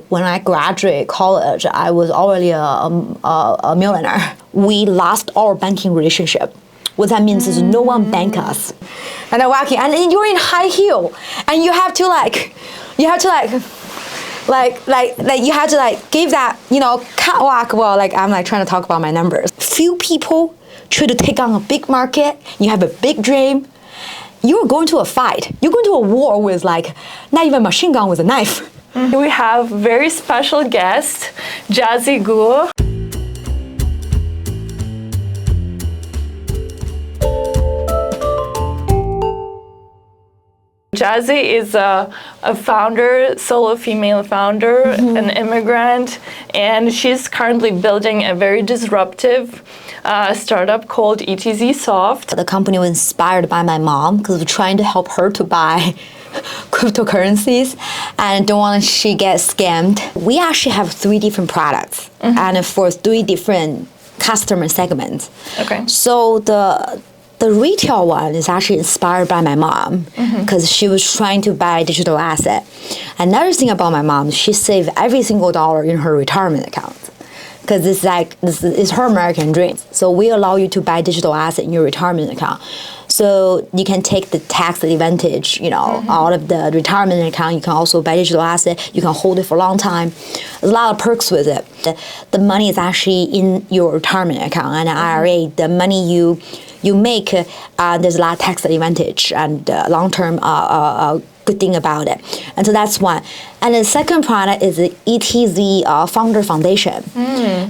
When I graduated college, I was already a millionaire. We lost our banking relationship. What that means is no one bank us. And I'm walking, and you're in high heel, and you have to give that, catwalk. Well, I'm trying to talk about my numbers. Few people try to take on a big market. You have a big dream. You're going to a fight. You're going to a war with not even a machine gun, with a knife. We have very special guest, Jiazi Gou. Jiazi is a founder, solo female founder, an immigrant, and she's currently building a very disruptive startup called ETZSoft. The company was inspired by my mom because we're trying to help her to buy cryptocurrencies and don't want she get scammed. We actually have 3 different products and for 3 different customer segments. Okay. So the retail one is actually inspired by my mom because she was trying to buy digital asset. Another thing about my mom, she saved every single dollar in her retirement account because this is her American dream. So we allow you to buy digital asset in your retirement account. So you can take the tax advantage, out of the retirement account. You can also buy digital asset. You can hold it for a long time. There's a lot of perks with it. The money is actually in your retirement account and IRA. The money you make, there's a lot of tax advantage and long-term good thing about it. And so that's one. And the second product is the ETZ Founder Foundation.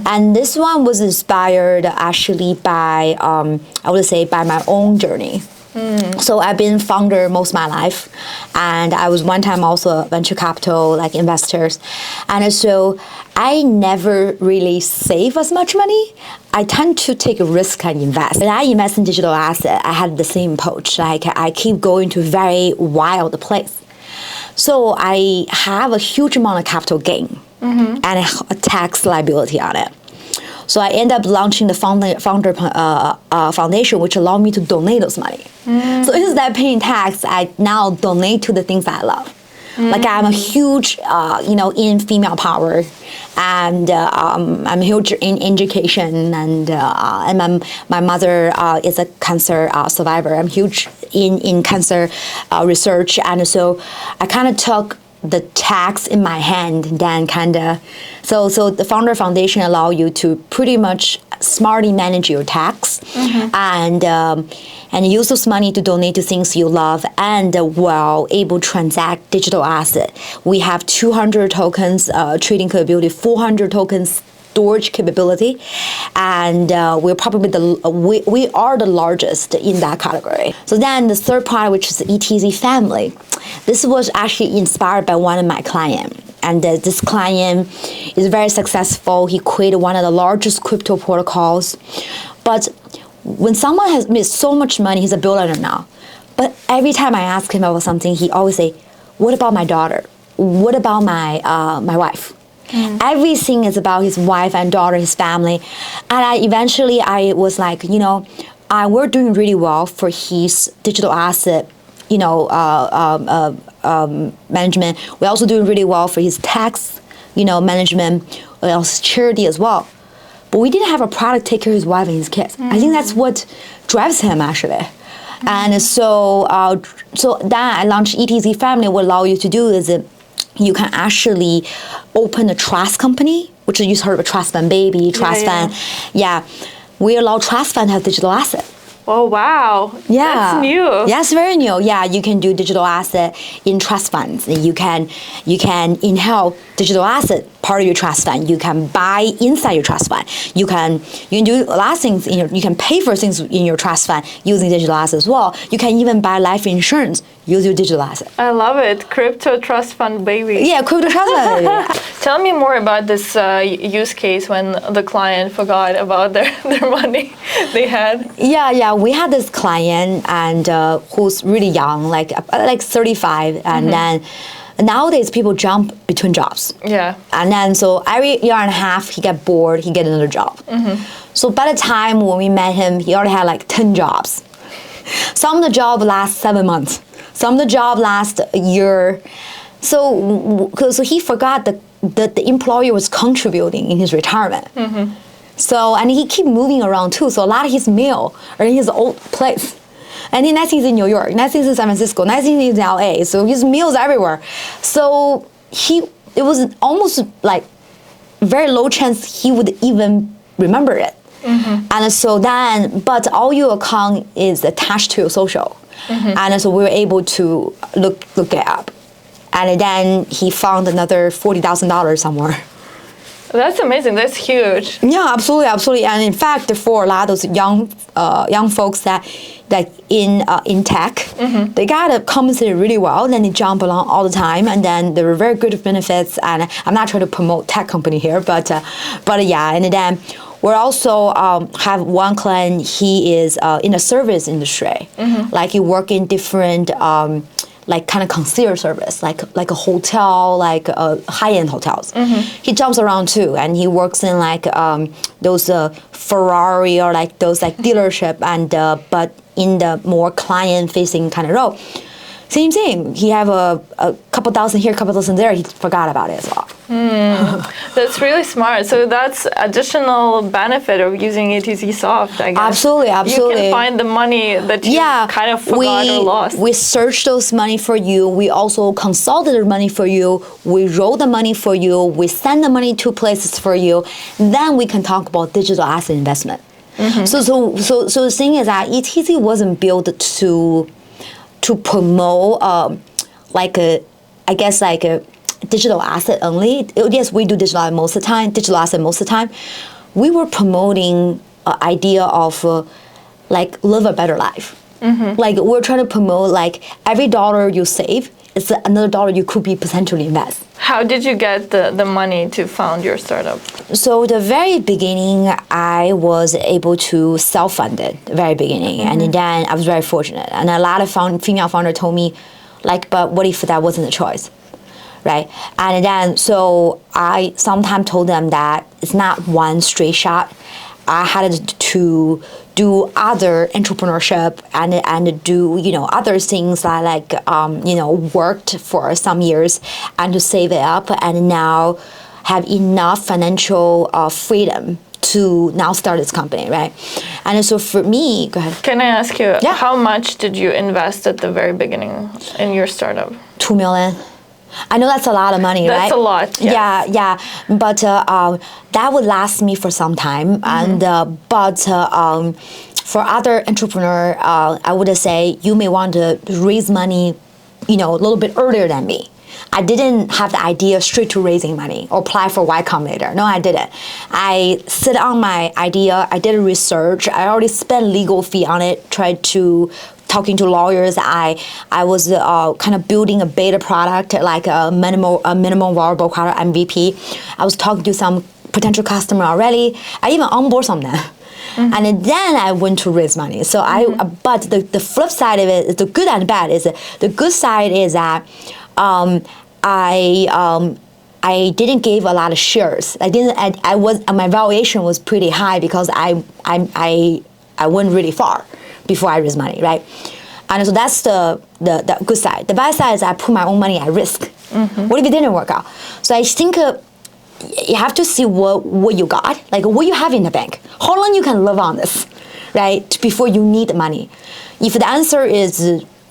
And this one was inspired actually by, I would say, by my own journey. So I've been founder most of my life, and I was one time also a venture capital investors, and so I never really save as much money. I tend to take a risk and invest. When I invest in digital asset, I had the same approach. I keep going to very wild place. So I have a huge amount of capital gain and a tax liability on it. So I end up launching the founder foundation, which allowed me to donate those money. So instead of paying tax, I now donate to the things I love. I'm a huge, in female power, and I'm huge in education, and my mother is a cancer survivor. I'm huge in cancer research, and so I kind of took the tax in my hand, and then so the Founder Foundation allow you to pretty much smartly manage your tax and use this money to donate to things you love, and while able to transact digital asset. We have 200 tokens trading capability, 400 tokens storage capability, and we're probably we are the largest in that category. So then the third product, which is the ETZ family, this was actually inspired by one of my clients, and this client is very successful. He created one of the largest crypto protocols, but when someone has made so much money, he's a billionaire now, but every time I ask him about something, he always say, "What about my daughter? What about my wife?" Everything is about his wife and daughter, his family. And eventually I was like, we're doing really well for his digital asset, management. We're also doing really well for his tax, management, also charity as well. But we didn't have a product to take care of his wife and his kids. I think that's what drives him actually. And so then I launched ETZ Family. What allow you to do is you can actually open a trust company, which you heard of a trust fund baby, trust fund. Yeah. We allow trust fund to have digital asset. Oh, wow. Yeah. That's new. Yes, very new. Yeah, you can do digital asset in trust funds. You can inherit digital asset part of your trust fund. You can buy inside your trust fund. You can do a lot of things. You can pay for things in your trust fund using digital asset as well. You can even buy life insurance using your digital asset. I love it. Crypto trust fund baby. Yeah, crypto trust fund baby. Tell me more about this use case when the client forgot about their money they had. Yeah. We had this client and who's really young, like 35, and then nowadays people jump between jobs. Yeah. And then so every year and a half he get bored, he get another job. So by the time when we met him, he already had 10 jobs. Some of the job last 7 months. Some of the job last a year. So he forgot the employer was contributing in his retirement. So, and he keep moving around too. So a lot of his meal are in his old place. And then next thing he's in New York, next thing he's in San Francisco, next thing he's in LA. So his meals everywhere. So it was almost like very low chance he would even remember it. And so then, but all your account is attached to your social. And so we were able to look it up. And then he found another $40,000 somewhere. That's amazing. That's huge. Yeah, absolutely, absolutely. And in fact, for a lot of those young folks that in tech, they got compensated really well. Then they jump along all the time, and then there were very good benefits. And I'm not trying to promote tech company here, but yeah. And then we also have one client. He is in the service industry, like he work in different. Like kind of concierge service, like a hotel, like high-end hotels. He jumps around too, and he works in like those Ferrari or like those like dealership, and but in the more client-facing kind of role. Same thing. He have a couple thousand here, a couple thousand there. He forgot about it as well. That's really smart. So that's additional benefit of using ETZSoft, I guess. Absolutely, absolutely. You can find the money that you kind of forgot or lost. We search those money for you. We also consulted the money for you. We roll the money for you. We send the money to places for you. Then we can talk about digital asset investment. So the thing is that ETZ wasn't built to promote like a digital asset only. Yes, we do digital asset most of the time. We were promoting an idea of like live a better life. Like we're trying to promote like every dollar you save, it's another dollar you could be potentially invest. How did you get the money to found your startup? So the very beginning, I was able to self-fund it, the very beginning. And then I was very fortunate. And a lot of female founders told me, like, but what if that wasn't a choice, right? And then, so I sometimes told them that it's not one straight shot. I had to do other entrepreneurship and do other things that worked for some years and to save it up and now have enough financial freedom to now start this company, right? And so for me, go ahead. Can I ask you, how much did you invest at the very beginning in your startup? $2 million. I know that's a lot of money, right? That's a lot. Yes. Yeah. But that would last me for some time. And but for other entrepreneur, I would say you may want to raise money, a little bit earlier than me. I didn't have the idea straight to raising money or apply for Y Combinator. No, I didn't. I sit on my idea. I did research. I already spent legal fee on it. Tried to talking to lawyers. I was kind of building a beta product, like a minimum viable product MVP. I was talking to some potential customer already. I even onboard some of them. And then I went to raise money. So but the flip side of it, the good and bad is the good side is that I didn't give a lot of shares. My valuation was pretty high because I went really far before I raised money, right? And so that's the good side. The bad side is I put my own money at risk. What if it didn't work out? So I think you have to see what you got, like what you have in the bank. How long you can live on this, right? Before you need the money. If the answer is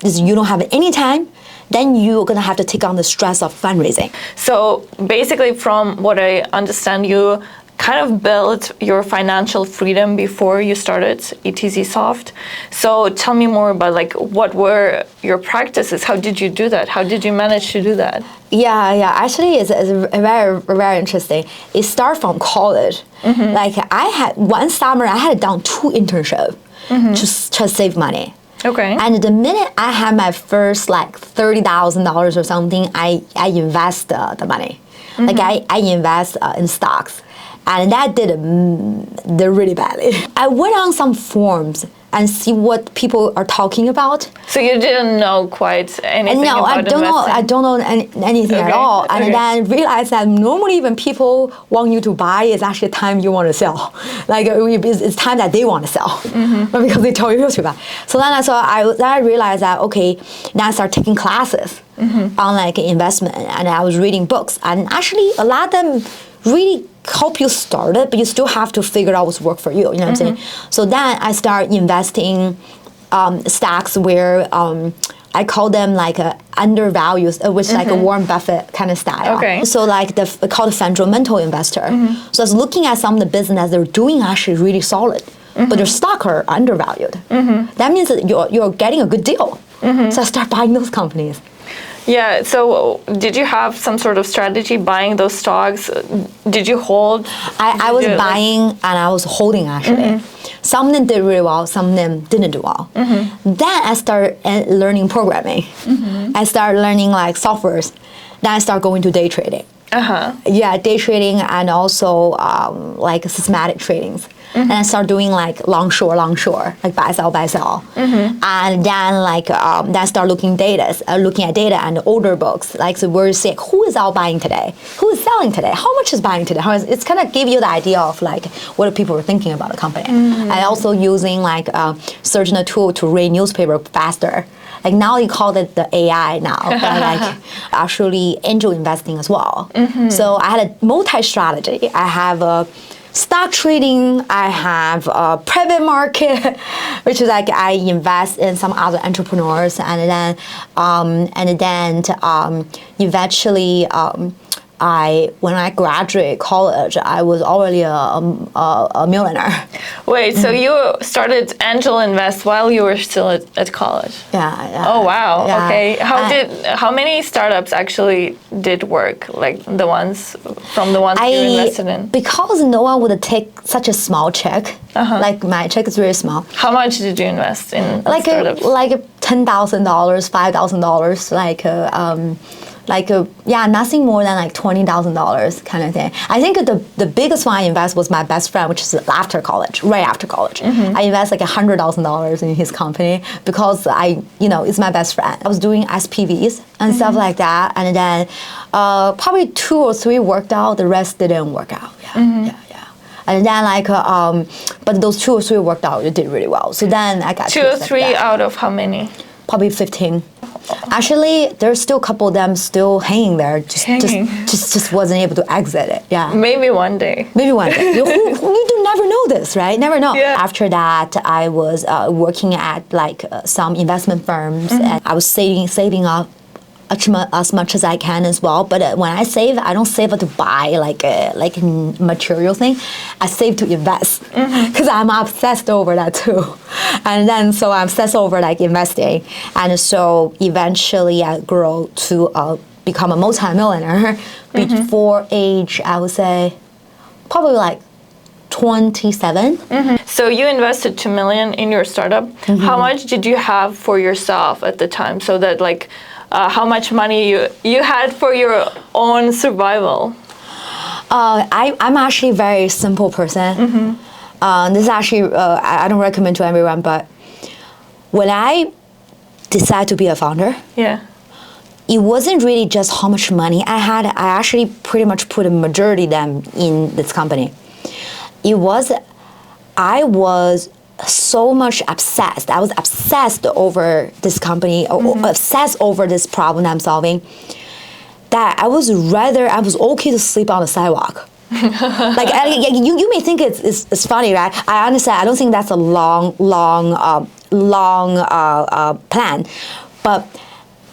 you don't have any time, then you're gonna have to take on the stress of fundraising. So basically, from what I understand, you kind of built your financial freedom before you started ETZSoft. So tell me more about what were your practices? How did you do that? How did you manage to do that? Yeah. Actually, it's very, very interesting. It started from college. Like I had one summer, I had done 2 internships to save money. Okay. And the minute I had my first $30,000 or something, I invest the money. Like I invest in stocks. And that did really badly. I went on some forums and see what people are talking about. So you didn't know quite anything about investing? No, I don't know anything at all. And then realized that normally when people want you to buy, it's actually time you want to sell. Like it's time that they want to sell, but because they told you to buy. So then I realized that, okay, now I start taking classes. on like investment, and I was reading books, and actually a lot of them really help you start it, but you still have to figure out what's work for you. You know what I'm saying? So then I start investing stocks where I call them like undervalued, which is like a Warren Buffett kind of style. Okay. So like called fundamental investor. So I was looking at some of the business they're doing actually really solid, but their stock are undervalued. That means that you're getting a good deal. So I start buying those companies. Yeah, so did you have some sort of strategy buying those stocks? Did you hold? I was buying and I was holding actually. Some of them did really well, some of them didn't do well. Then I started learning programming. I started learning like softwares. Then I started going to day trading. Yeah, day trading and also like systematic tradings. And I started doing like long short, like buy sell. And then like then I start looking at data and order books. Like so where you see like, who is out buying today, who is selling today, how much is buying today. It's kind of give you the idea of like what people are thinking about the company. And also using like certain tool to read newspaper faster. Like now you call it the AI now, but like actually angel investing as well. So I had a multi-strategy. I have stock trading, I have a private market, which is like I invest in some other entrepreneurs, and then eventually when I graduated college, I was already a millionaire. Wait, so you started angel invest while you were still at college? Yeah. Oh wow. Yeah. Okay. How many startups actually did work? Like the ones you invested in? Because no one would take such a small check. Like my check is really small. How much did you invest in startups? Like $10,000, $5,000, nothing more than like $20,000 kind of thing. I think the biggest one I invest was my best friend, which is right after college. I invest like $100,000 in his company because it's my best friend. I was doing SPVs and stuff like that, and then probably 2 or 3 worked out. The rest didn't work out. Yeah. And then but those 2 or 3 worked out. It did really well. So then I got 2 or 3 out of how many? Probably 15. Actually, there's still a couple of them still hanging there. Just wasn't able to exit it. Yeah. Maybe one day. You do never know this, right? Never know. Yeah. After that, I was working at like some investment firms, and I was saving up as much as I can as well. But when I save, I don't save it to buy like a material thing. I save to invest because I'm obsessed over that too. And then so I'm obsessed over like investing. And so eventually I grow to become a multi-millionaire before age, I would say, probably like 27. So you invested $2 million in your startup. How much did you have for yourself at the time? So that like, how much money you had for your own survival? I'm actually a very simple person. This is actually, I don't recommend to everyone, but when I decided to be a founder, it wasn't really just how much money I had. I actually pretty much put a majority of them in this company. I was so much obsessed. I was obsessed over this company, obsessed over this problem I'm solving, that I was okay to sleep on the sidewalk. Like you may think it's funny, right? I understand. I don't think that's a long plan, but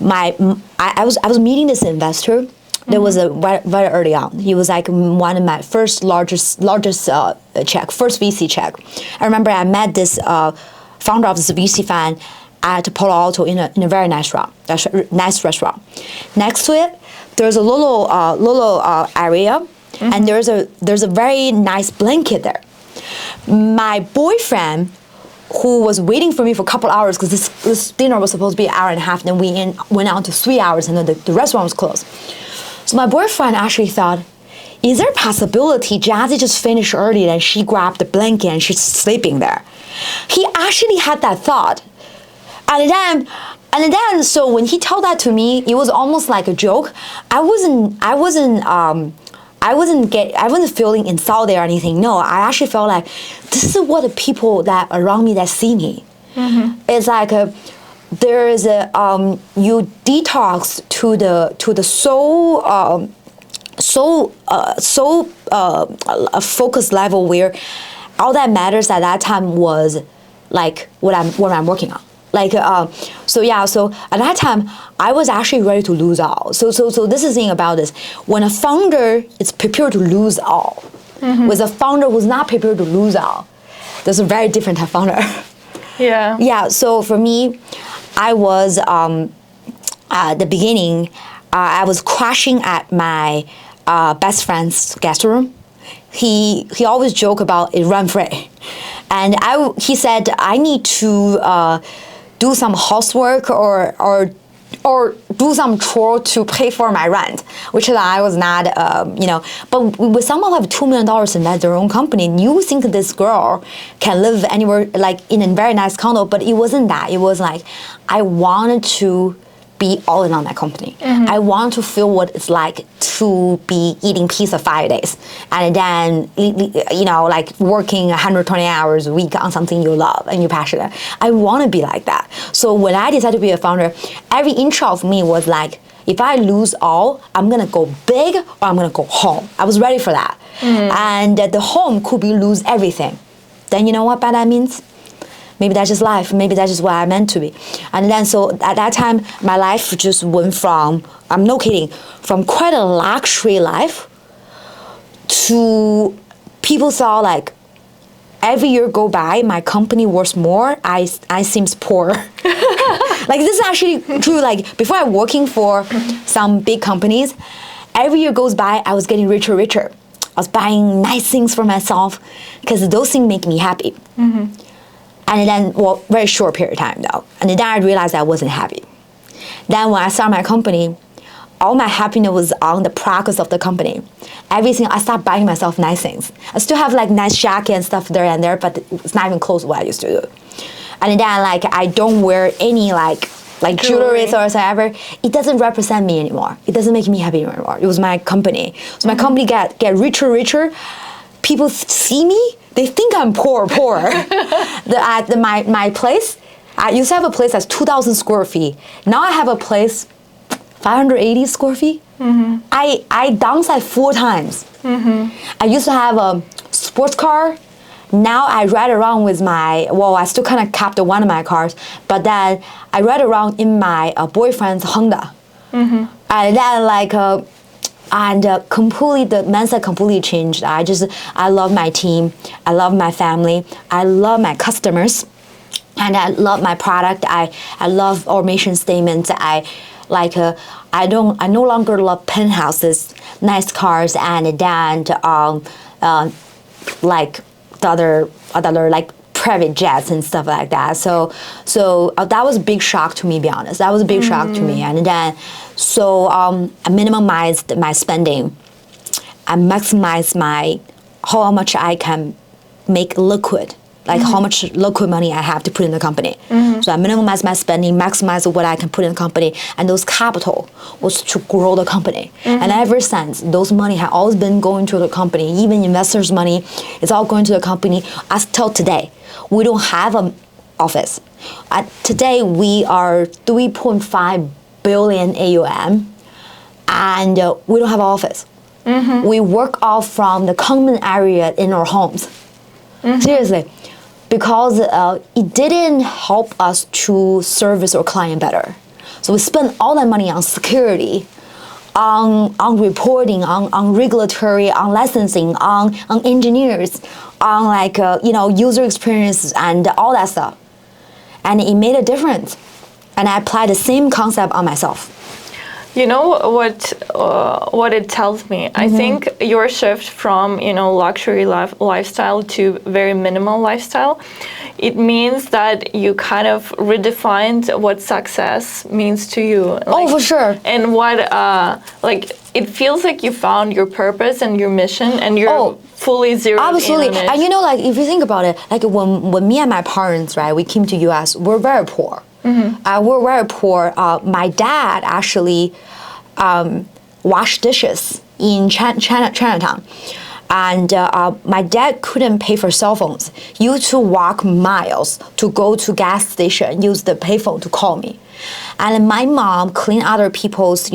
I was meeting this investor. There was very early on. He was like one of my first largest check, first VC check. I remember I met this founder of this VC fund at Palo Alto in a very nice restaurant. Next to it, there's a little area, and there's a very nice blanket there. My boyfriend, who was waiting for me for a couple hours because this dinner was supposed to be an hour and a half, then we went on to 3 hours, and then the restaurant was closed. So my boyfriend actually thought, is there a possibility Jiazi just finished early and she grabbed the blanket and she's sleeping there? He actually had that thought. And then so when he told that to me, it was almost like a joke. I wasn't feeling insulted or anything. No, I actually felt like this is what the people that around me that see me. It's like there is a you detox to the a focus level where all that matters at that time was like what I'm working on. Like so at that time I was actually ready to lose all. So this is the thing about this. When a founder is prepared to lose all, with a founder who's not prepared to lose all, there's a very different type of founder. Yeah. Yeah. So for me, I was at the beginning, I was crashing at my best friend's guest room. He always joke about it rent free, and he said I need to do some housework or do some chore to pay for my rent, which I was not, But with someone who have $2 million in their own company, you think this girl can live anywhere, like in a very nice condo, but it wasn't that. It was like, I wanted to be all in on that company. I want to feel what it's like to be eating pizza 5 days and then, like working 120 hours a week on something you love and you're passionate. I want to be like that. So when I decided to be a founder, every inch of me was like, if I lose all, I'm going to go big or I'm going to go home. I was ready for that. And the home could be lose everything. Then you know what that means? Maybe that's just life. Maybe that's just what I meant to be. And then so at that time, my life just went from, I'm no kidding, from quite a luxury life to people saw like every year go by, my company worth more, I seems poor. Like this is actually true. Like before I working for some big companies, every year goes by, I was getting richer. I was buying nice things for myself because those things make me happy. And then, very short period of time though. And then I realized I wasn't happy. Then when I started my company, all my happiness was on the progress of the company. Everything, I started buying myself nice things. I still have like nice jacket and stuff there and there, but it's not even close to what I used to do. And then like, I don't wear any like jewelry or whatever. It doesn't represent me anymore. It doesn't make me happy anymore. It was my company. So my company get richer. People see me, they think I'm poor. My place, I used to have a place that's 2,000 square feet. Now I have a place 580 square feet. I downsized 4 times. I used to have a sports car. Now I ride around with I still kind of kept one of my cars, but then I ride around in my boyfriend's Honda. And then completely, the mindset completely changed. I love my team. I love my family. I love my customers. And I love my product. I love our mission statements. I no longer love penthouses, nice cars, and then like the other like private jets and stuff like that. So that was a big shock to me, be honest. That was a big shock to me. And then I minimized my spending. I maximized how much I can make liquid, like how much liquid money I have to put in the company. So I minimized my spending, maximized what I can put in the company, and those capital was to grow the company. And ever since, those money have always been going to the company. Even investors' money, it's all going to the company. As till today, we don't have an office. Today, we are 3.5 billion AUM, and we don't have an office. We work off from the common area in our homes. Seriously. Because it didn't help us to service our client better. So we spent all that money on security, on reporting, on regulatory, on licensing, on engineers, on user experience and all that stuff. And it made a difference. And I applied the same concept on myself. You know what it tells me? I think your shift from luxury lifestyle to very minimal lifestyle, it means that you kind of redefined what success means to you. For sure. And what it feels like you found your purpose and your mission, and you're fully zeroed absolutely. in on it. And if you think about it, like when me and my parents, right, we came to US, we're very poor. We're very poor. My dad actually washed dishes in Chinatown. And my dad couldn't pay for cell phones. He used to walk miles to go to gas station, use the payphone to call me. And my mom cleaned other people's,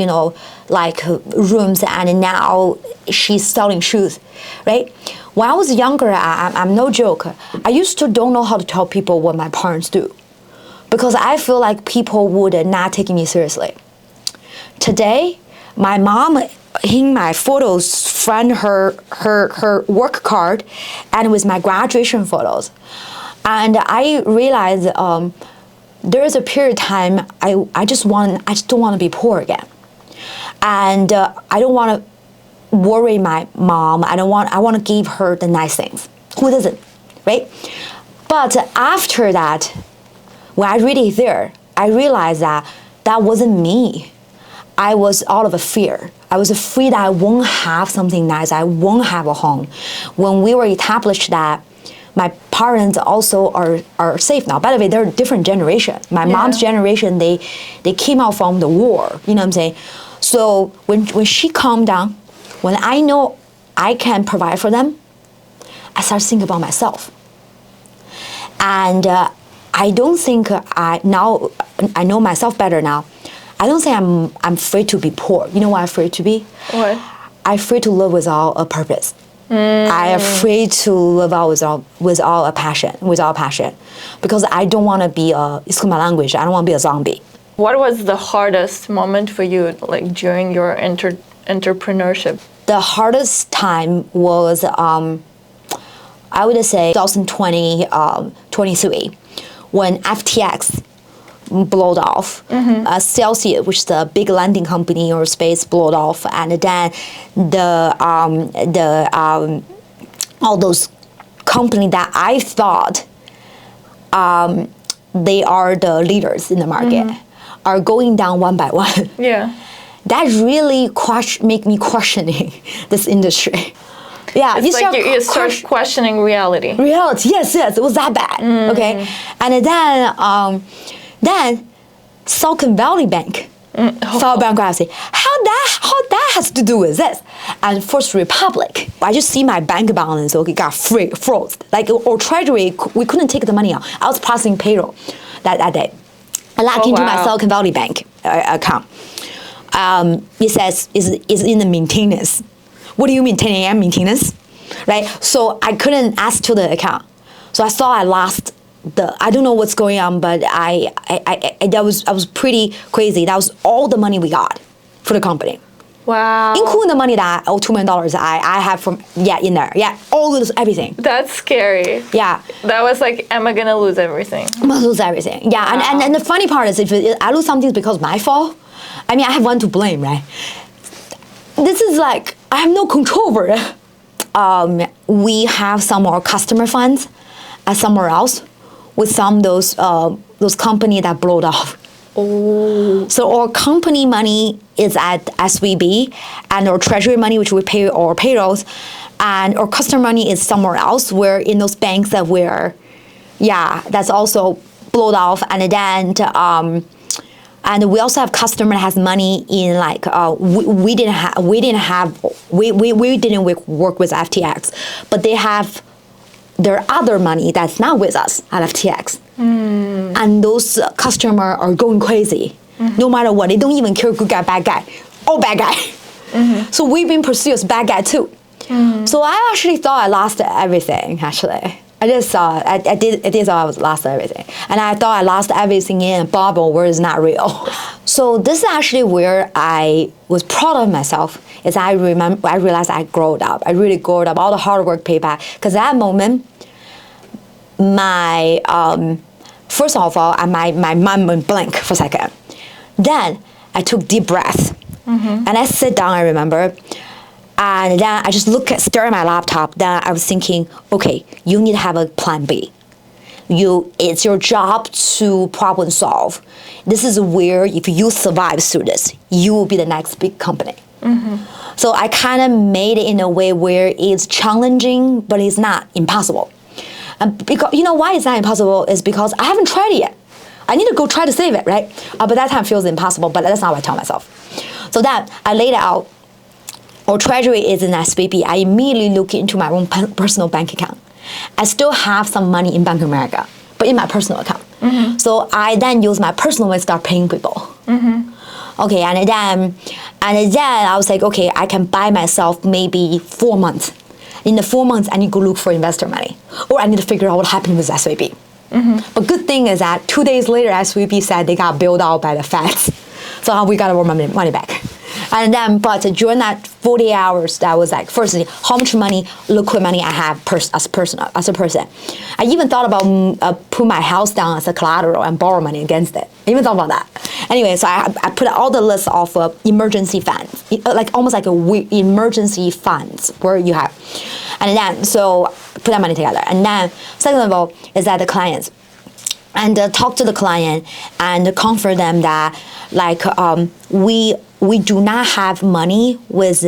like rooms, and now she's selling shoes, right? When I was younger, I'm no joke, I used to don't know how to tell people what my parents do, because I feel like people would not take me seriously. Today, my mom in my photos front her work card and with my graduation photos. And I realized there is a period of time I just don't want to be poor again. And I don't want to worry my mom. I want to give her the nice things. Who doesn't, right? But after that, when I read it there, I realized that wasn't me. I was out of a fear. I was afraid that I won't have something nice. I won't have a home. When we were established that my parents also are safe now. By the way, they're a different generation. My mom's generation, they came out from the war. You know what I'm saying? So when she calmed down, when I know I can provide for them, I start thinking about myself. And I don't think I know myself better now. I don't think I'm afraid to be poor. You know what I'm afraid to be? What? I'm afraid to live without a purpose. I'm afraid to live out without a passion, because I don't want to be excuse my language, I don't want to be a zombie. What was the hardest moment for you, like during your entrepreneurship? The hardest time was, I would say 2020, 23, when FTX blowed off. Celsius, which is the big lending company in our space, blowed off, and then all those companies that I thought they are the leaders in the market are going down one by one. Yeah, that really make me questioning this industry. Yeah, it's like you start questioning reality. Reality, yes, it was that bad. Okay, and then Silicon Valley Bank filed bankruptcy. How that has to do with this? And First Republic, I just see my bank balance got froze. Like, or Treasury, we couldn't take the money out. I was processing payroll that day. I logged into my Silicon Valley Bank account. It says is in the maintenance. What do you mean 10 a.m. maintenance? Right? So I couldn't ask to the account. So I thought I lost I don't know what's going on, but I was pretty crazy. That was all the money we got for the company. Wow. Including the money that $2 million I have from in there. Yeah, all of this, everything. That's scary. Yeah. That was like, am I gonna lose everything? I'm gonna lose everything. Yeah, wow. and the funny part is, if I lose something, it's because of my fault. I mean, I have one to blame, right? This is like, I have no control over it. We have some more customer funds somewhere else with some of those companies that blowed off. Oh. So our company money is at SVB, and our treasury money, which we pay our payrolls, and our customer money is somewhere else. We're in those banks that that's also blowed off, and then and we also have customer that has money in like we didn't work with FTX, but they have their other money that's not with us at FTX. And those customers are going crazy. No matter what, they don't even care good guy, bad guy, all bad guy. So we've been pursued as bad guy too. So I actually thought I lost everything. Actually, I just thought I did thought I lost everything, and I thought I lost everything in a bubble where it's not real. So this is actually where I was proud of myself. Is I realized I growed up. I really growed up. All the hard work paid back. Because that moment, my first of all, my mind went blank for a second. Then I took deep breath, and I sit down. I remember. And then I just stare at my laptop. Then I was thinking, okay, you need to have a plan B. It's your job to problem solve. This is where if you survive through this, you will be the next big company. So I kind of made it in a way where it's challenging, but it's not impossible. And because you know why it's not impossible is because I haven't tried it yet. I need to go try to save it, right? But that time feels impossible. But that's not what I tell myself. So that I laid it out. or treasury is in SVB, I immediately look into my own personal bank account. I still have some money in Bank of America, but in my personal account. So I then use my personal money to start paying people. Okay, and then I was like, okay, I can buy myself maybe 4 months. In the 4 months, I need to go look for investor money, or I need to figure out what happened with SVB. But good thing is that 2 days later, SVB said they got bailed out by the feds, so we got our money back. And then, but during that 40 hours, that was like, firstly, how much money, liquid money I have as a person. I even thought about put my house down as a collateral and borrow money against it. I even thought about that. Anyway, so I put all the list of emergency funds, like almost like emergency funds where you have. And then, so put that money together. And then, second of all, is that the clients. And talk to the client and comfort them that like we do not have money with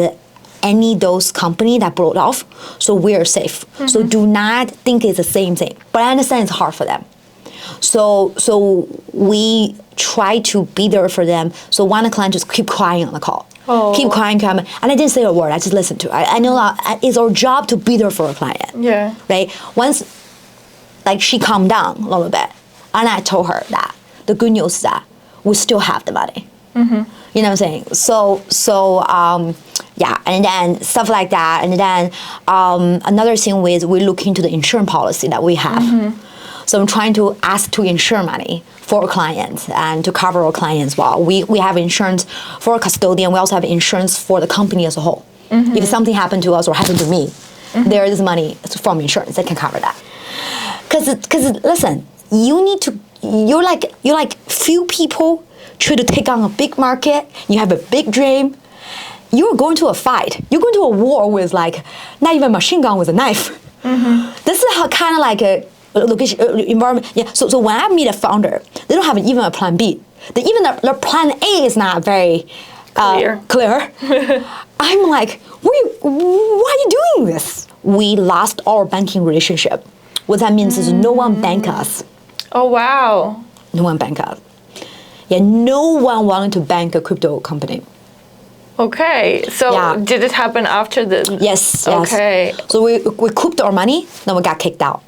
any of those company that broke off, so we're safe. So do not think it's the same thing. But I understand it's hard for them. So we try to be there for them. So one client just keep crying on the call. Keep crying, and I didn't say a word. I just listened to it. I know that it's our job to be there for a client. Yeah. Right? Once like she calmed down a little bit, and I told her that the good news is that we still have the money. You know what I'm saying? So yeah, and then stuff like that. And then another thing is we look into the insurance policy that we have. So I'm trying to ask to insure money for our clients and to cover our clients well. We have insurance for a custodian. We also have insurance for the company as a whole. If something happened to us or happened to me, there is money from insurance that can cover that. Because listen, you need to. You're like few people try to take on a big market. You have a big dream. You're going to a fight. You're going to a war with like not even a machine gun, with a knife. This is how kind of like a location environment. Yeah. So when I meet a founder, they don't have even a plan B. Even their plan A is not very clear. I'm like, why are you doing this? We lost our banking relationship. What that means is no one bank us. Oh, wow. No one bank us. Yeah, no one wanted to bank a crypto company. Okay, so did it happen after the... Yes. Okay. So we couped our money, then we got kicked out.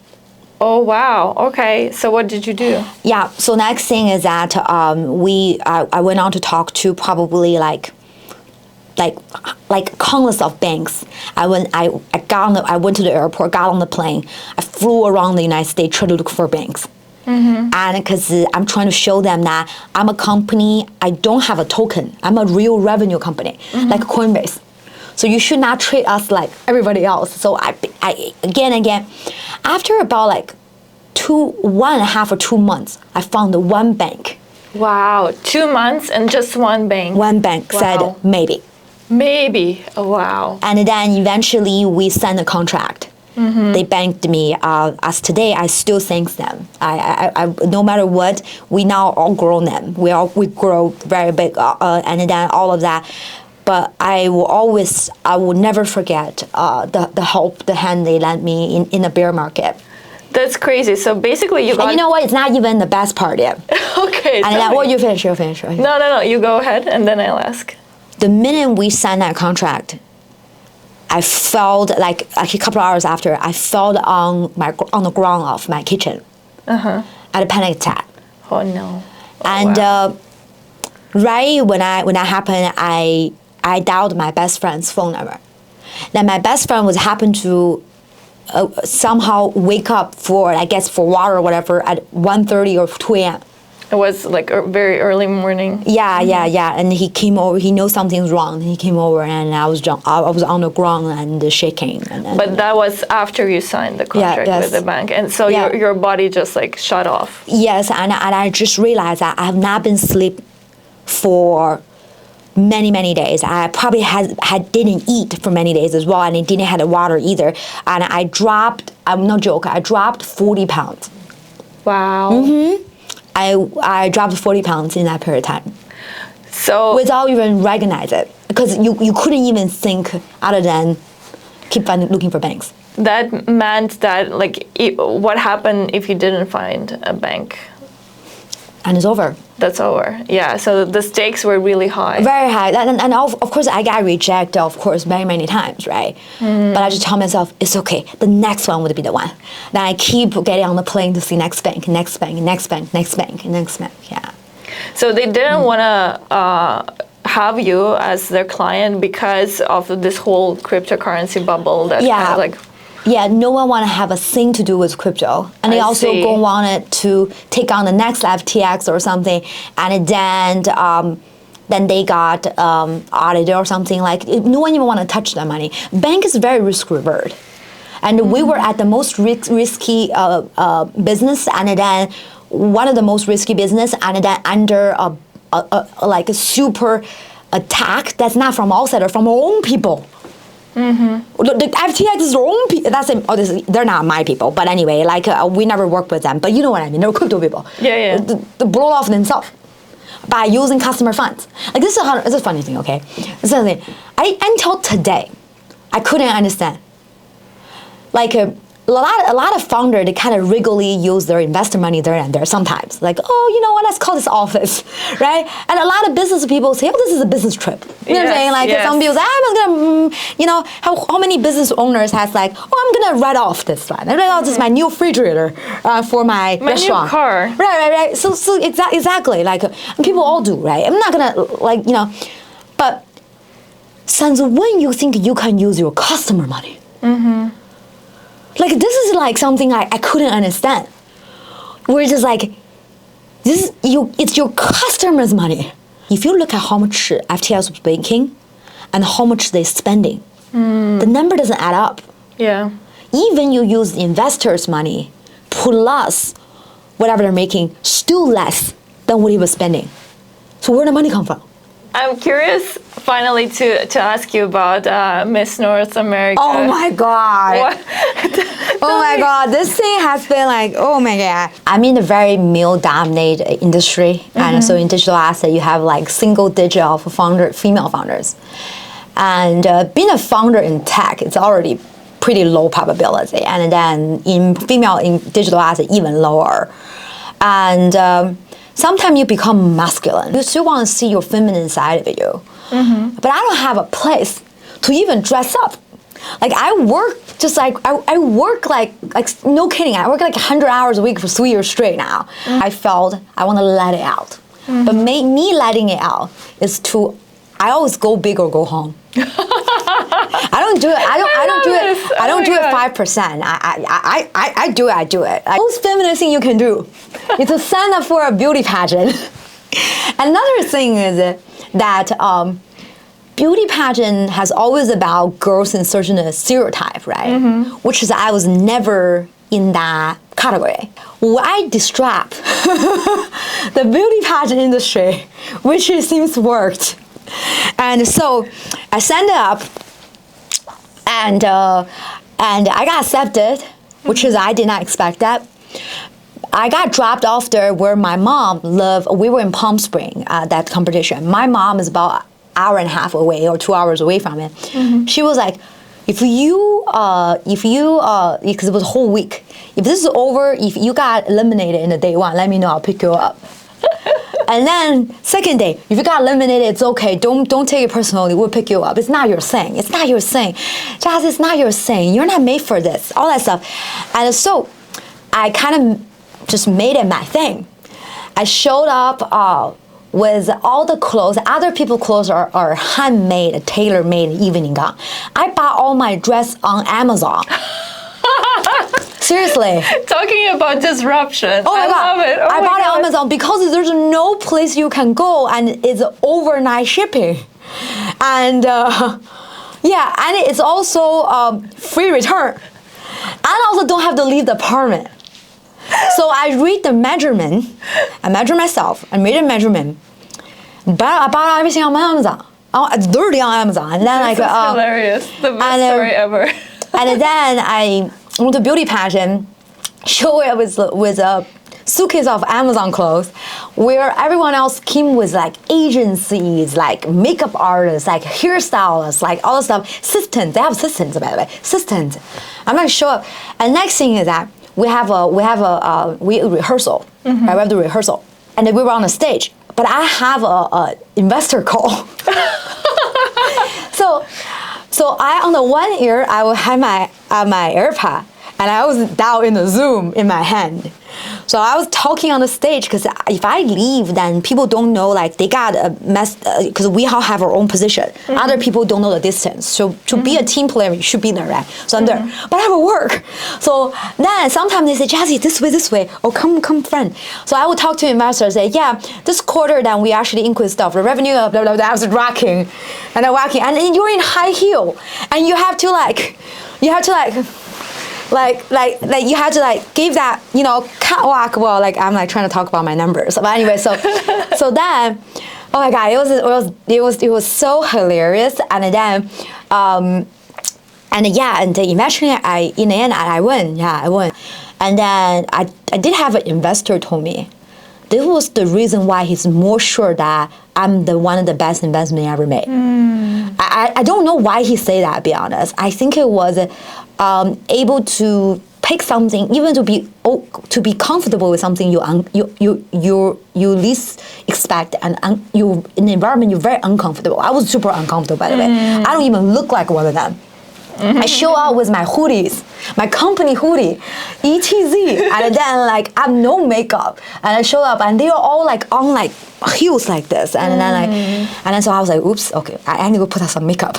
Oh, wow. Okay, so what did you do? Yeah, so next thing is that I went on to talk to probably like countless of banks. I went to the airport, got on the plane. I flew around the United States trying to look for banks. And because I'm trying to show them that I'm a company, I don't have a token. I'm a real revenue company, like Coinbase. So you should not treat us like everybody else. So I again, after about like 1.5 or 2 months, I found one bank. Wow, 2 months and just one bank. One bank said maybe. Maybe. Oh, wow. And then eventually we signed a contract. They banked me. As today, I still thank them. I no matter what, we now all grown them. We grow very big, and then all of that. But I will never forget the help, the hand they lent me in the bear market. That's crazy. So basically, you got... And you know what? It's not even the best part yet. Okay. And then, well, you finish. No. You go ahead, and then I'll ask. The minute we signed that contract, I felt like a couple of hours after, I fell on the ground of my kitchen. At a panic attack. Oh no. Right when that happened, I dialed my best friend's phone number. Then my best friend happened to somehow wake up for water or whatever at 1:30 or 2 a.m. It was like a very early morning. Yeah. And he came over. He knows something's wrong. And he came over, and I was on the ground and shaking. But that was after you signed the contract with the bank, and so your body just like shut off. Yes, and I just realized that I have not been asleep for many days. I probably didn't eat for many days as well, and I didn't have the water either. And I dropped. I'm not joking. I dropped 40 pounds. Wow. I dropped 40 pounds in that period of time. So without even recognize it, because you couldn't even think other than keep looking for banks. That meant that what happened if you didn't find a bank? and it's over. That's over. Yeah. So the stakes were really high. Very high. And of course, I got rejected, of course, many, many times, right? But I just tell myself, it's okay. The next one would be the one. Then I keep getting on the plane to see next bank, next bank, next bank, next bank, next bank. Yeah. So they didn't want to have you as their client because of this whole cryptocurrency bubble that kind of like... Yeah, no one want to have a thing to do with crypto. And they also don't want it to take on the next FTX or something. And then they got audited or something. Like, no one even want to touch that money. Bank is very risk reward. And we were at the most risky business, and then one of the most risky business, and then under like a super attack that's not from outside or from our own people. The FTX is their own people. They're not my people, but anyway, like we never work with them. But you know what I mean? They're crypto people. Yeah. They blow off themselves by using customer funds. Like this is a funny thing, okay? This is a thing. Until today, I couldn't understand. Like a lot of founders, they kind of regularly use their investor money there and there sometimes. Like, oh, you know what, let's call this office, right? And a lot of business people say, oh, this is a business trip. You know what I'm saying? Like some people say, I'm gonna, you know, how many business owners has like, oh, I'm gonna write off this one. I'm like, oh, this is my new refrigerator for my restaurant. New car. Right. So exactly, like people all do, right? I'm not gonna like, you know, but since when you think you can use your customer money? Like this is like something I couldn't understand. We're just like, it's your customers' money. If you look at how much FTX was making and how much they're spending, the number doesn't add up. Yeah. Even you use the investors' money plus whatever they're making, still less than what he was spending. So where did the money come from? I'm curious, finally, to ask you about Miss North America. Oh my God. Oh my God. This thing has been like, oh my God. I'm in a very male-dominated industry. And so in digital asset, you have like single digit of female founders. And being a founder in tech, it's already pretty low probability. And then in digital asset, even lower. And sometimes you become masculine. You still want to see your feminine side of you. But I don't have a place to even dress up. Like I work just like, I work like no kidding, I work like 100 hours a week for 3 years straight now. I felt I want to let it out. But me letting it out is I always go big or go home. I don't do it. I don't do it 5%. I do it. Like, most feminine thing you can do is to sign up for a beauty pageant. Another thing is that beauty pageant has always about girls in certain stereotype, right? Which is I was never in that category. Why disrupt the beauty pageant industry, which it seems worked. And so I signed up, and I got accepted, which is I did not expect that. I got dropped off there where my mom lived. We were in Palm Springs, that competition. My mom is about an hour and a half away or 2 hours away from it. She was like, because it was a whole week. If this is over, if you got eliminated in the day one, let me know, I'll pick you up. And then second day, if you got eliminated, it's okay. Don't take it personally. We'll pick you up. It's not your thing. It's not your thing. Jiazi, it's not your thing. You're not made for this. All that stuff. And so I kind of just made it my thing. I showed up with all the clothes. Other people's clothes are handmade, tailor-made evening gown. I bought all my dress on Amazon. Seriously. Talking about disruption. Oh my God. Love it. I bought it on Amazon because there's no place you can go and it's overnight shipping. And and it's also free return. And also don't have to leave the apartment. So I read the measurement, I measure myself, I made a measurement. But I bought everything on Amazon. It's dirty on Amazon. And then this is hilarious. The best story ever. And then I went to beauty pageant, show it with a suitcase of Amazon clothes, where everyone else came with like agencies, like makeup artists, like hairstylists, like all the stuff. Assistants, they have assistants by the way. Assistants. I'm not sure. And next thing is that we have a rehearsal. Right? We have the rehearsal. and then we were on the stage, but I have a investor call. So I, on the one ear, I will have my AirPod, and I was down in the Zoom in my hand. So I was talking on the stage, because if I leave, then people don't know, like, they got a mess, because we all have our own position. Other people don't know the distance. So to be a team player, you should be there, right? So I'm there, but I have to work. So then sometimes they say, Jiazi, this way, or come friend. So I would talk to investors, say, yeah, this quarter then we actually increased stuff, the revenue, blah, blah, blah. I was rocking, and then you're in high heel, and you have to you have to give that, catwalk. Well, like, I'm like trying to talk about my numbers, but anyway, so then, oh my god, it was so hilarious. And then and eventually in the end I won. I won. And then I did have an investor told me this was the reason why he's more sure that I'm one of the best investment I ever made. I don't know why he say that, to be honest. I think it was able to pick something, even to be comfortable with something you least expect, and you in the environment you're very uncomfortable. I was super uncomfortable, by the way. I don't even look like one of them. I show up with my hoodies, my company hoodie, ETZ, and then like I have no makeup, and I show up, and they are all like on like heels like this, and then so I was like, oops, okay, I need to put on some makeup.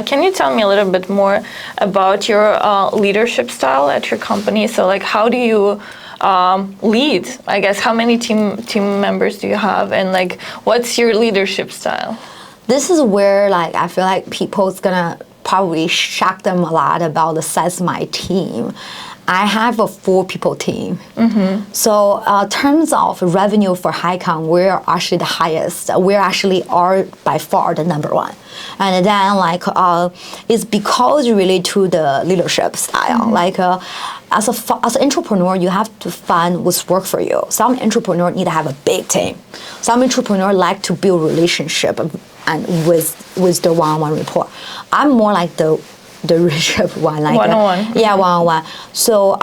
Can you tell me a little bit more about your leadership style at your company? So like, how do you lead? I guess how many team members do you have, and like, what's your leadership style? This is where like I feel like people's gonna probably shock them a lot about the size of my team. I have a 4-people team. So terms of revenue for HighCon, we're actually the highest. We actually are by far the number 1. And then like it's because really to the leadership style. Like as an entrepreneur, you have to find what's work for you. Some entrepreneur need to have a big team. Some entrepreneur like to build relationship and with the one-on-one report. I'm more like the leadership one, like one-on-one. Yeah, one-on-one. So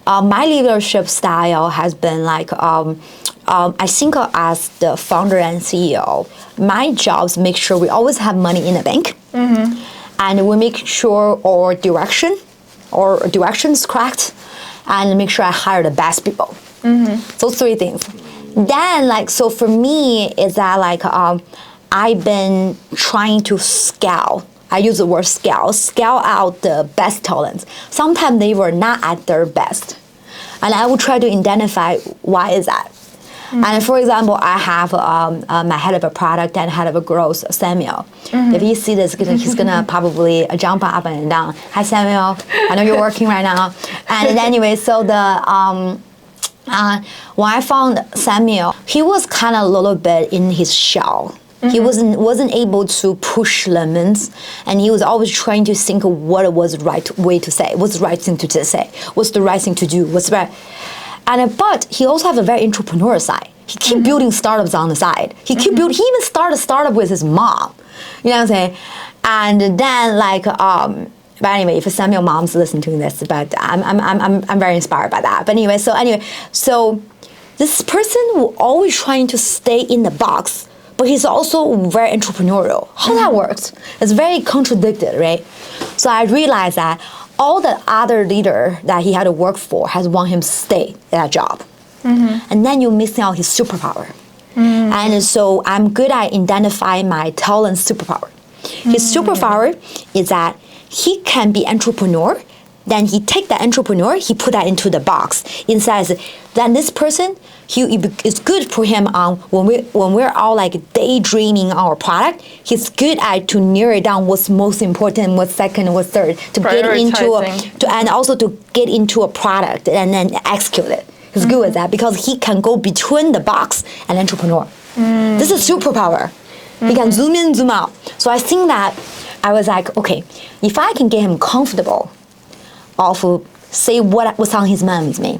my leadership style has been like I think as the founder and CEO, my job is make sure we always have money in the bank, and we make sure our direction is correct, and make sure I hire the best people. Those 3 things. Then like, so for me is that like I've been trying to scale. I use the word scale out the best talents. Sometimes they were not at their best, and I will try to identify why is that. And for example, I have my head of a product and head of a growth, Samuel. If he see this, he's gonna probably jump up and down. Hi, Samuel. I know you're working right now. And anyway, so when I found Samuel, he was kind of a little bit in his shell. He wasn't able to push lemons, and he was always trying to think of what was the right way to say, what's the right thing to say, what's the right thing to do, what's right. But he also has a very entrepreneurial side. He keep building startups on the side. He even started a startup with his mom. You know what I'm saying? And then like but anyway, if Samuel mom's listening to this, but I'm very inspired by that. But anyway, so this person will always trying to stay in the box, but he's also very entrepreneurial. How that works? It's very contradicted, right? So I realized that all the other leader that he had to work for has want him to stay at that job. And then you're missing out his superpower. And so I'm good at identifying my talent superpower. His superpower is that he can be entrepreneur, then he take that entrepreneur, he put that into the box. It says, then this person, it's good for him when we're all like daydreaming our product. He's good at to narrow it down what's most important, what's second, what's third, to get into and also to get into a product and then execute it. He's good at that because he can go between the box and entrepreneur. This is superpower. He can zoom in, zoom out. So I think that I was like, okay, if I can get him comfortable of say what's on his mind with me,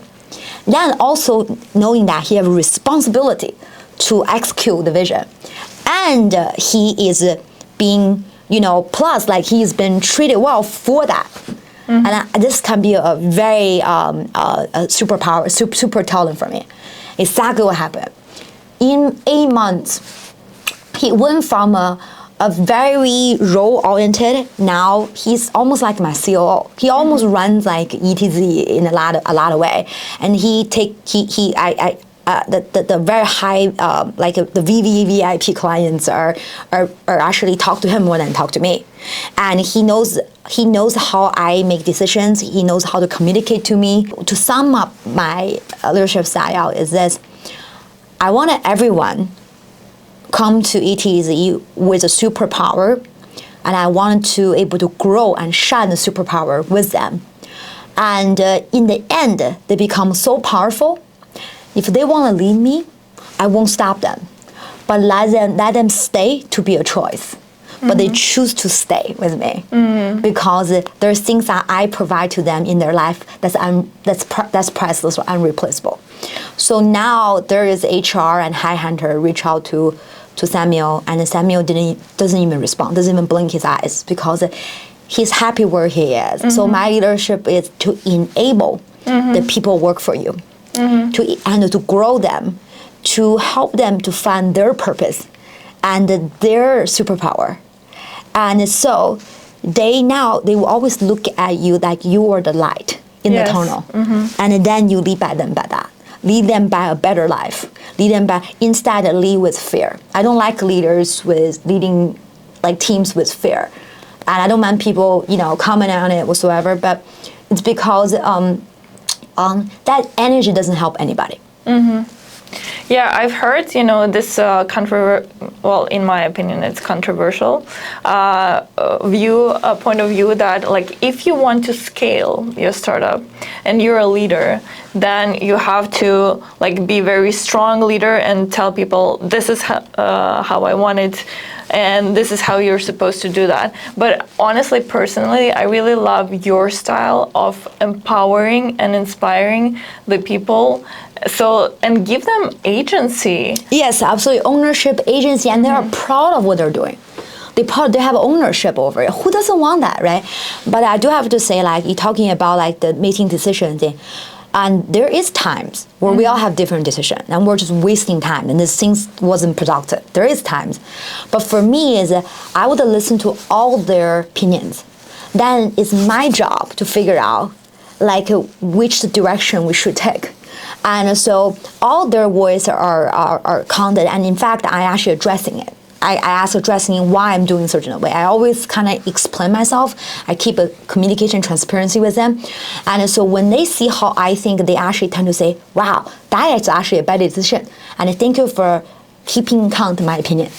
then also knowing that he has a responsibility to execute the vision, and he is being, plus like he's been treated well for that, and this can be a very superpower, super talent for me. Exactly what happened. in 8 months, he went from a very role-oriented. Now he's almost like my COO. He almost runs like ETZ in a lot of way, and the very high like the VIP clients are actually talk to him more than talk to me, and he knows how I make decisions. He knows how to communicate to me. To sum up my leadership style is this: I want everyone come to ETZ with a superpower, and I want to able to grow and shine the superpower with them. And in the end, they become so powerful. If they want to leave me, I won't stop them, but let them stay to be a choice. But they choose to stay with me because there's things that I provide to them in their life that's priceless or unreplaceable. So now there is HR and High Hunter reach out to Samuel, and Samuel doesn't even respond, doesn't even blink his eyes because he's happy where he is. So my leadership is to enable the people work for you, to grow them, to help them to find their purpose and their superpower. And so they will always look at you like you are the light in the tunnel. And then you lead by them by that. Lead them by a better life. Lead them by, instead lead with fear. I don't like leaders with leading like teams with fear. And I don't mind people, comment on it whatsoever, but it's because that energy doesn't help anybody. Yeah, I've heard, this well, in my opinion, it's controversial point of view that, like, if you want to scale your startup and you're a leader, then you have to, like, be very strong leader and tell people, this is how I want it, and this is how you're supposed to do that. But honestly, personally, I really love your style of empowering and inspiring the people. And give them agency. Yes, absolutely. Ownership, agency, and they are proud of what they're doing. They have ownership over it. Who doesn't want that, right? But I do have to say, like, you're talking about like the making decisions, and there is times where we all have different decisions, and we're just wasting time, and this things wasn't productive. There is times, but for me, is I would listen to all their opinions. Then it's my job to figure out like which direction we should take. And so all their voices are counted, and in fact, I actually addressing it. I ask addressing why I'm doing certain way. I always kind of explain myself. I keep a communication transparency with them. And so when they see how I think, they actually tend to say, wow, that is actually a better decision. And thank you for keeping count my opinion.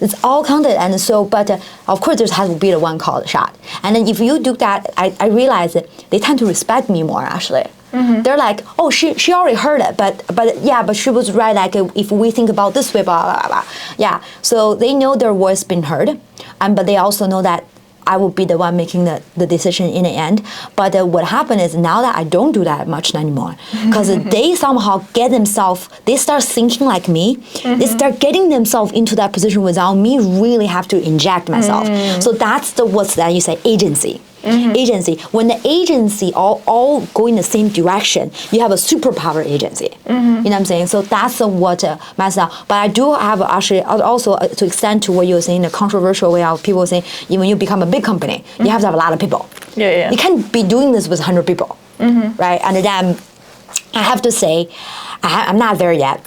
It's all counted. And so, but of course, there has to be the one called shot. And then if you do that, I realize that they tend to respect me more, actually. They're like, oh, she already heard it, but she was right. Like, if we think about this way, blah blah blah. Yeah, so they know their voice been heard, but they also know that I will be the one making the decision in the end. But what happened is now that I don't do that much anymore, because they somehow get themselves, they start thinking like me. They start getting themselves into that position without me really have to inject myself. So that's what's that you say agency. Agency. When the agency all go in the same direction, you have a superpower agency. You know what I'm saying? So that's what my style. But I do have actually also to extend to what you were saying, the controversial way of people saying, when you become a big company, you have to have a lot of people. You can't be doing this with 100 people, right? And then I have to say, I'm not there yet.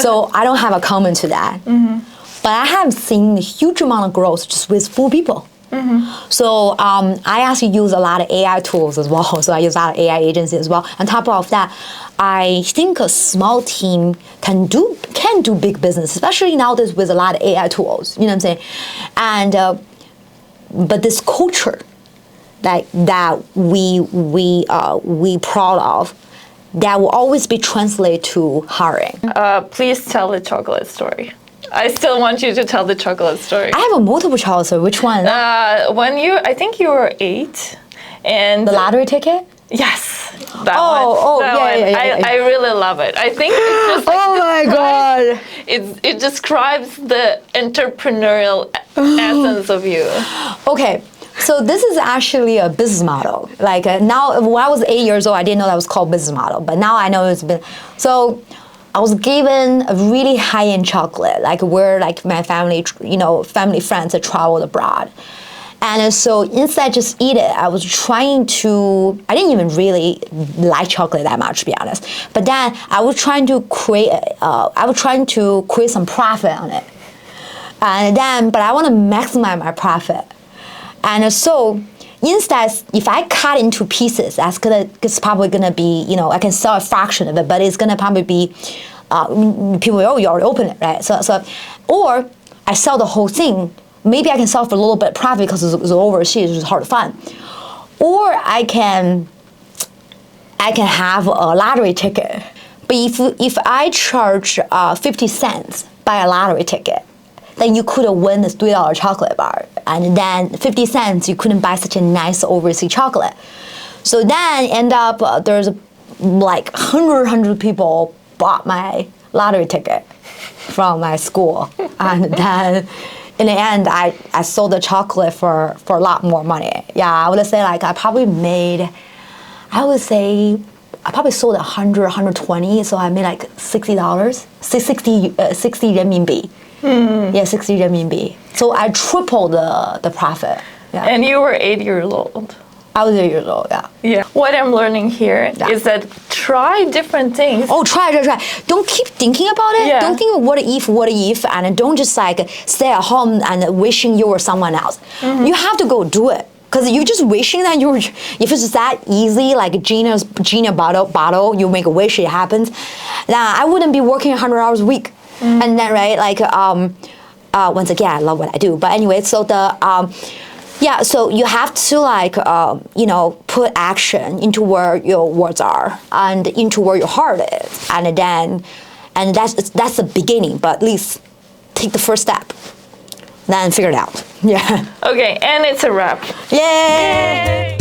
So I don't have a comment to that. But I have seen a huge amount of growth just with 4 people. So I actually use a lot of AI tools as well. So I use a lot of AI agencies as well. On top of that, I think a small team can do big business, especially nowadays with a lot of AI tools. You know what I'm saying? And but this culture that we proud of, that will always be translated to hiring. Please tell the chocolate story. I still want you to tell the chocolate story. I have a multiple chocolate story. Which one? I think you were 8, and the lottery ticket. Yes, that one. Yeah. I really love it. I think it's just like oh my god! It describes the entrepreneurial essence of you. Okay. So this is actually a business model. Like now, when I was 8 years old, I didn't know that was called business model, but now I know it's been. So I was given a really high-end chocolate, like where like my family, family friends that traveled abroad. And so instead just eat it, I was trying to, I didn't even really like chocolate that much, to be honest. But then I was trying to create some profit on it. And then, but I want to maximize my profit. And so instead, if I cut into pieces, it's probably gonna be, I can sell a fraction of it, but it's gonna probably be, people, oh, you already opened it, right? So, or I sell the whole thing. Maybe I can sell for a little bit of profit because it's overseas, it's hard to find. Or I can have a lottery ticket. But if I charge 50 cents buy a lottery ticket, then you could win this $3 chocolate bar. And then 50 cents, you couldn't buy such a nice overseas chocolate. So then end up, there's like 100 people bought my lottery ticket from my school. And then in the end, I sold the chocolate for a lot more money. Yeah, I would say like I probably sold 100, 120, so I made like $60, 60 renminbi. Yeah, 60 renminbi. So I tripled the profit. Yeah. And you were 8 years old. I was 8 years old, yeah. Yeah. What I'm learning here is that try different things. Oh, try. Don't keep thinking about it. Yeah. Don't think what if, and don't just like stay at home and wishing you were someone else. You have to go do it. Because you're just wishing that if it's that easy, like Gina bottle, you make a wish, it happens. Now, I wouldn't be working 100 hours a week. And then, right, like, once again, I love what I do. But anyway, so so you have to like, put action into where your words are and into where your heart is. And that's the beginning, but at least take the first step. Then figure it out. Yeah. Okay, and it's a wrap. Yay!